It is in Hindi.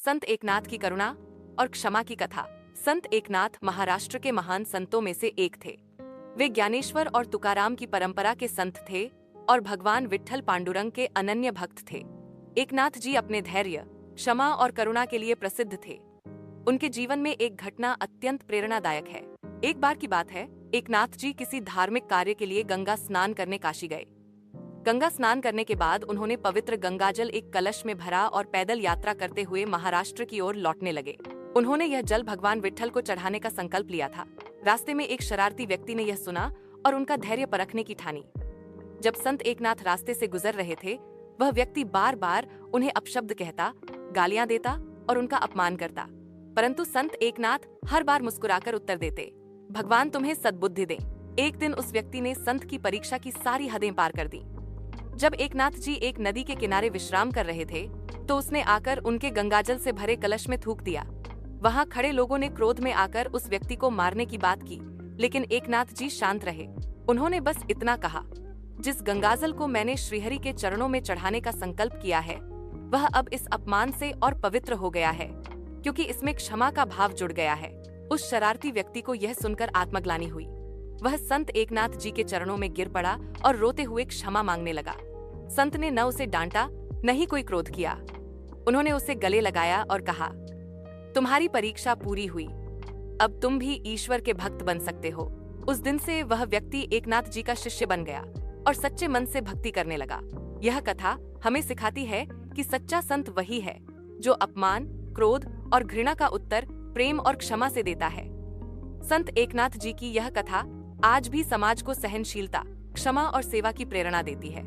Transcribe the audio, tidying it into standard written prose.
संत एकनाथ की करुणा और क्षमा की कथा। संत एकनाथ महाराष्ट्र के महान संतों में से एक थे। वे ज्ञानेश्वर और तुकाराम की परंपरा के संत थे और भगवान विट्ठल पांडुरंग के अनन्य भक्त थे। एकनाथ जी अपने धैर्य, क्षमा और करुणा के लिए प्रसिद्ध थे। उनके जीवन में एक घटना अत्यंत प्रेरणादायक है। एक बार की बात है, एकनाथ जी किसी धार्मिक कार्य के लिए गंगा स्नान करने काशी गए। गंगा स्नान करने के बाद उन्होंने पवित्र गंगाजल एक कलश में भरा और पैदल यात्रा करते हुए महाराष्ट्र की ओर लौटने लगे। उन्होंने यह जल भगवान विट्ठल को चढ़ाने का संकल्प लिया था। रास्ते में एक शरारती व्यक्ति ने यह सुना और उनका धैर्य परखने की ठानी। जब संत एकनाथ रास्ते से गुजर रहे थे, वह व्यक्ति बार बार उन्हें अपशब्द कहता, गालियां देता और उनका अपमान करता, परंतु संत एकनाथ हर बार मुस्कुराकर उत्तर देते, भगवान तुम्हें सद्बुद्धि दे। एक दिन उस व्यक्ति ने संत की परीक्षा की सारी हदें पार कर दी। जब एकनाथ जी एक नदी के किनारे विश्राम कर रहे थे, तो उसने आकर उनके गंगाजल से भरे कलश में थूक दिया। वहां खड़े लोगों ने क्रोध में आकर उस व्यक्ति को मारने की बात की, लेकिन एकनाथ जी शांत रहे। उन्होंने बस इतना कहा, जिस गंगाजल को मैंने श्रीहरि के चरणों में चढ़ाने का संकल्प किया है, वह अब इस अपमान से और पवित्र हो गया है, क्योंकि इसमें क्षमा का भाव जुड़ गया है। उस शरारती व्यक्ति को यह सुनकर आत्मग्लानि हुई। वह संत एकनाथ जी के चरणों में गिर पड़ा और रोते हुए क्षमा मांगने लगा। संत ने न उसे डांटा, न ही कोई क्रोध किया। उन्होंने उसे गले लगाया और कहा, तुम्हारी परीक्षा पूरी हुई, अब तुम भी ईश्वर के भक्त बन सकते हो। उस दिन से वह व्यक्ति एकनाथ जी का शिष्य बन गया और सच्चे मन से भक्ति करने लगा। यह कथा हमें सिखाती है कि सच्चा संत वही है जो अपमान, क्रोध और घृणा का उत्तर प्रेम और क्षमा से देता है। संत एकनाथ जी की यह कथा आज भी समाज को सहनशीलता, क्षमा और सेवा की प्रेरणा देती है।